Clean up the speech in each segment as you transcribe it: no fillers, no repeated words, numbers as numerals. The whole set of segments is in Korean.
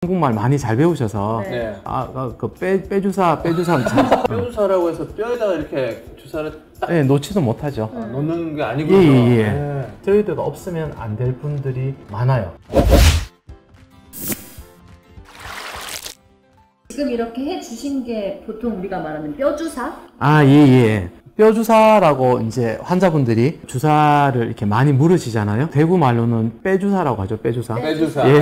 한국말 많이 잘 배우셔서 네. 빼주사 뼈주사라고 해서 뼈에다가 이렇게 주사를 딱 네, 놓지도 못하죠. 놓는 게 아니군요. 예. 네. 스테로이드가 없으면 안 될 분들이 많아요. 지금 이렇게 해주신 게 보통 우리가 말하는 뼈주사? 예. 뼈주사라고 이제 환자분들이 주사를 이렇게 많이 물으시잖아요. 대구 말로는 빼주사라고 하죠. 빼주사. 빼주사. 예.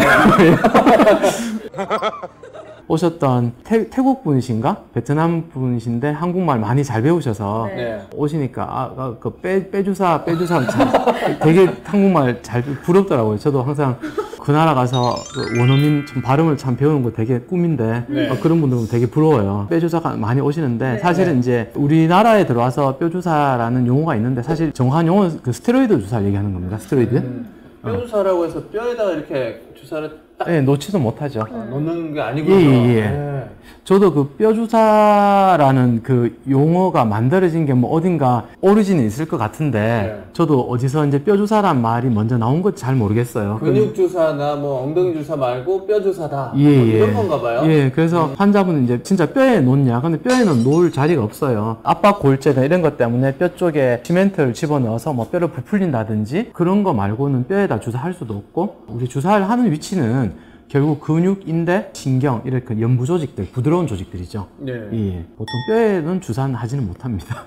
오셨던 태국 분이신가? 베트남 분이신데 한국말 많이 잘 배우셔서 네. 오시니까 빼주사 되게 한국말 잘 부럽더라고요. 저도 항상 그 나라 가서 원어민 좀 발음을 참 배우는 거 되게 꿈인데 네. 그런 분들은 되게 부러워요. 뼈주사가 많이 오시는데 네. 사실은 이제 우리나라에 들어와서 뼈주사라는 용어가 있는데 사실 정확한 용어는 그 스테로이드 주사를 얘기하는 겁니다. 스테로이드. 뼈주사라고 해서 뼈에다가 이렇게 주사를 딱 네, 놓지도 못하죠. 놓는 게 아니군요. 예. 네. 저도 그 뼈주사라는 그 용어가 만들어진 게 뭐 어딘가 오리진이 있을 것 같은데 네. 저도 어디서 이제 뼈주사란 말이 먼저 나온 건지 잘 모르겠어요. 근육주사나 뭐 엉덩이 주사 말고 뼈주사다. 예, 뭐 예. 이런 건가 봐요. 예, 그래서 환자분은 이제 진짜 뼈에 놓냐. 근데 뼈에는 놓을 자리가 없어요. 압박 골재나 이런 것 때문에 뼈 쪽에 시멘트를 집어넣어서 뭐 뼈를 부풀린다든지 그런 거 말고는 뼈에다 주사할 수도 없고 우리 주사를 하는 위치는 결국 근육, 인대, 신경 이렇게 연부 조직들, 부드러운 조직들이죠. 네. 예, 보통 뼈에는 주사는 하지는 못합니다.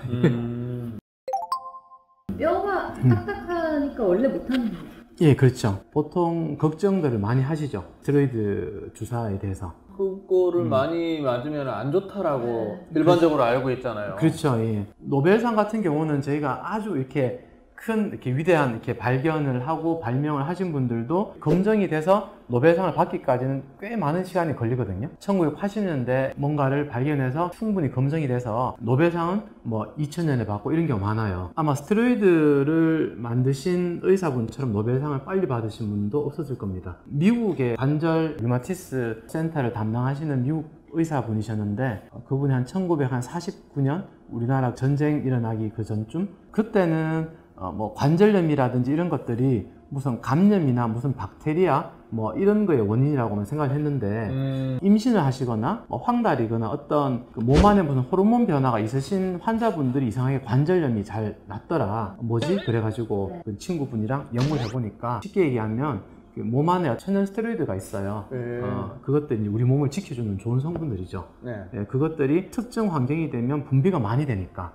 뼈가 딱딱하니까 원래 못하는 거예요. 예, 그렇죠. 보통 걱정들을 많이 하시죠. 스테로이드 주사에 대해서. 그거를 많이 맞으면 안 좋다라고 일반적으로 알고 있잖아요. 그렇죠. 예. 노벨상 같은 경우는 저희가 아주 이렇게 큰 이렇게 위대한 이렇게 발견을 하고 발명을 하신 분들도 검증이 돼서 노벨상을 받기까지는 꽤 많은 시간이 걸리거든요. 1980년대 뭔가를 발견해서 충분히 검증이 돼서 노벨상은 뭐 2000년에 받고 이런 경우 많아요. 아마 스테로이드를 만드신 의사분처럼 노벨상을 빨리 받으신 분도 없었을 겁니다. 미국의 관절 류마티스 센터를 담당하시는 미국 의사분이셨는데 그분이 한 1949년 우리나라 전쟁 일어나기 그 전쯤 그때는 뭐 관절염이라든지 이런 것들이 무슨 감염이나 무슨 박테리아 뭐 이런 거의 원인이라고만 생각을 했는데 임신을 하시거나 뭐 황달이거나 어떤 그 몸 안에 무슨 호르몬 변화가 있으신 환자분들이 이상하게 관절염이 잘 낫더라. 뭐지? 그래가지고 그 친구분이랑 연구를 해보니까 쉽게 얘기하면 몸 안에 천연 스테로이드가 있어요. 그것들이 우리 몸을 지켜주는 좋은 성분들이죠. 네, 그것들이 특정 환경이 되면 분비가 많이 되니까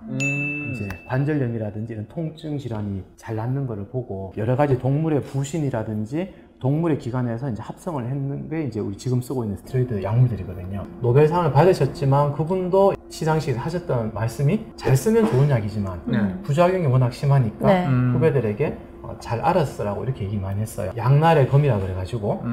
이제 관절염이라든지 이런 통증 질환이 잘 낫는 거를 보고 여러 가지 동물의 부신이라든지 동물의 기관에서 이제 합성을 했는 게 이제 우리 지금 쓰고 있는 스테로이드 약물들이거든요. 노벨상을 받으셨지만 그분도 시상식에서 하셨던 말씀이 잘 쓰면 좋은 약이지만 부작용이 워낙 심하니까 후배들에게 잘 알았으라고 이렇게 얘기 많이 했어요. 양날의 검이라 그래가지고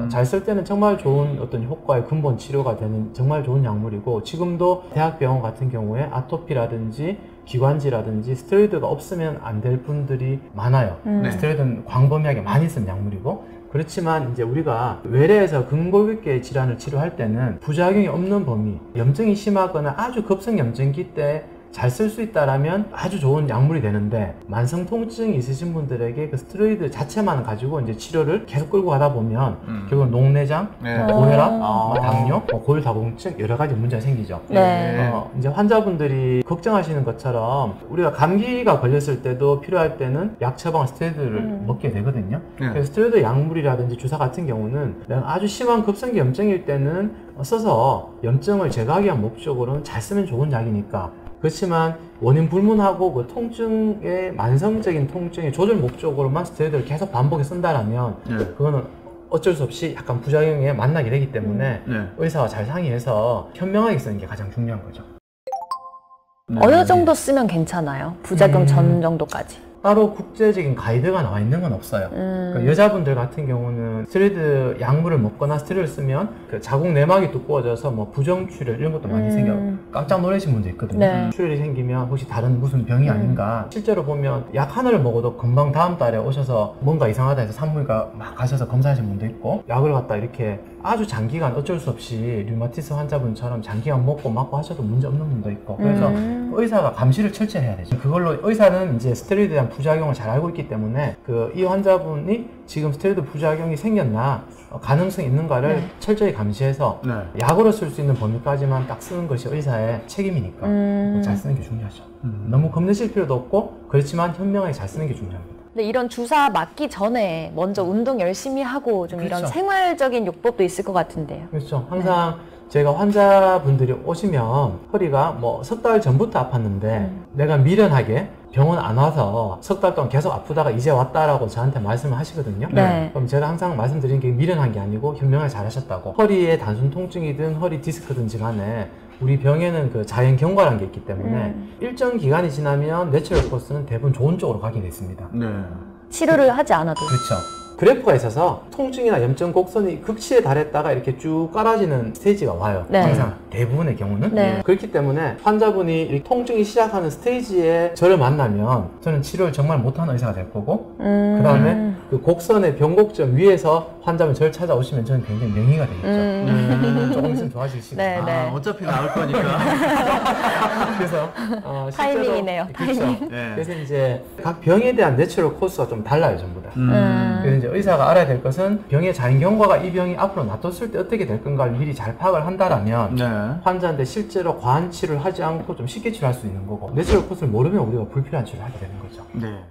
잘 쓸 때는 정말 좋은 어떤 효과의 근본 치료가 되는 정말 좋은 약물이고 지금도 대학병원 같은 경우에 아토피라든지 기관지라든지 스테로이드가 없으면 안 될 분들이 많아요. 스테로이드는 광범위하게 많이 쓰는 약물이고 그렇지만 이제 우리가 외래에서 근골격계 질환을 치료할 때는 부작용이 없는 범위, 염증이 심하거나 아주 급성 염증기 때 잘 쓸 수 있다라면 아주 좋은 약물이 되는데 만성 통증이 있으신 분들에게 그 스테로이드 자체만 가지고 이제 치료를 계속 끌고 가다 보면 결국은 녹내장, 고혈압, 당뇨, 고혈다공증 여러 가지 문제가 생기죠. 이제 환자분들이 걱정하시는 것처럼 우리가 감기가 걸렸을 때도 필요할 때는 약 처방 스테로이드를 먹게 되거든요. 그래서 스테로이드 약물이라든지 주사 같은 경우는 내가 아주 심한 급성기 염증일 때는 써서 염증을 제거하기 위한 목적으로는 잘 쓰면 좋은 약이니까 그렇지만 원인 불문하고 그 통증의 만성적인 통증의 조절 목적으로만 스테로이드를 계속 반복해 쓴다라면 그거는 어쩔 수 없이 약간 부작용에 만나게 되기 때문에 의사와 잘 상의해서 현명하게 쓰는 게 가장 중요한 거죠. 어느 정도 쓰면 괜찮아요? 부작용 전 정도까지? 따로 국제적인 가이드가 나와 있는 건 없어요. 그러니까 여자분들 같은 경우는 스테로이드 약물을 먹거나 스테로이드를 쓰면 그 자궁 내막이 두꺼워져서 뭐 부정출혈 이런 것도 많이 생겨 깜짝 놀라신 분도 있거든요. 출혈이 생기면 혹시 다른 무슨 병이 아닌가. 실제로 보면 약 하나를 먹어도 금방 다음 달에 오셔서 뭔가 이상하다 해서 산부인과 막 가셔서 검사하신 분도 있고 약을 갖다 이렇게 아주 장기간 어쩔 수 없이 류마티스 환자분처럼 장기간 먹고 맞고 하셔도 문제 없는 분도 있고 그래서 의사가 감시를 철저히 해야 되죠. 그걸로 의사는 이제 스테로이드에 대한 부작용을 잘 알고 있기 때문에 이 환자분이 지금 스테로이드 부작용이 생겼나 가능성이 있는가를 철저히 감시해서 네. 약으로 쓸 수 있는 범위까지만 딱 쓰는 것이 의사의 책임이니까 잘 쓰는 게 중요하죠. 너무 겁내실 필요도 없고 그렇지만 현명하게 잘 쓰는 게 중요합니다. 근데 이런 주사 맞기 전에 먼저 운동 열심히 하고 좀 이런 그렇죠. 생활적인 요법도 있을 것 같은데요. 그렇죠. 항상 제가 환자분들이 오시면 허리가 뭐 석 달 전부터 아팠는데 내가 미련하게 병원 안 와서 석 달 동안 계속 아프다가 이제 왔다라고 저한테 말씀을 하시거든요. 네. 그럼 제가 항상 말씀드리는 게 미련한 게 아니고 현명하게 잘하셨다고. 허리에 단순 통증이든 허리 디스크든지 간에 우리 병에는 그 자연 경과라는 게 있기 때문에 일정 기간이 지나면 내추럴 코스는 대부분 좋은 쪽으로 가게 됐습니다. 네. 치료를 하지 않아도. 그렇죠. 그래프가 있어서 통증이나 염증 곡선이 극치에 달했다가 이렇게 쭉 깔아지는 스테이지가 와요. 네. 항상 대부분의 경우는. 네. 그렇기 때문에 환자분이 이 통증이 시작하는 스테이지에 저를 만나면 저는 치료를 정말 못하는 의사가 될 거고 그 다음에 그 곡선의 변곡점 위에서 환자분 저를 찾아오시면 저는 굉장히 명의가 되겠죠. 조금 있으면 좋아지시고. 네, 네. 어차피 나을 거니까. 그래서 실제로 타이밍이네요, 그렇죠. 타이밍. 네. 그래서 이제 각 병에 대한 내추럴 코스가 좀 달라요, 전부 다. 그래서 이제 의사가 알아야 될 것은 병의 자연 경과가 이 병이 앞으로 놔뒀을 때 어떻게 될 건가를 미리 잘 파악을 한다라면 네. 환자한테 실제로 과한 치료를 하지 않고 좀 쉽게 치료할 수 있는 거고 내추럴 코스를 모르면 우리가 불필요한 치료를 하게 되는 거죠. 네.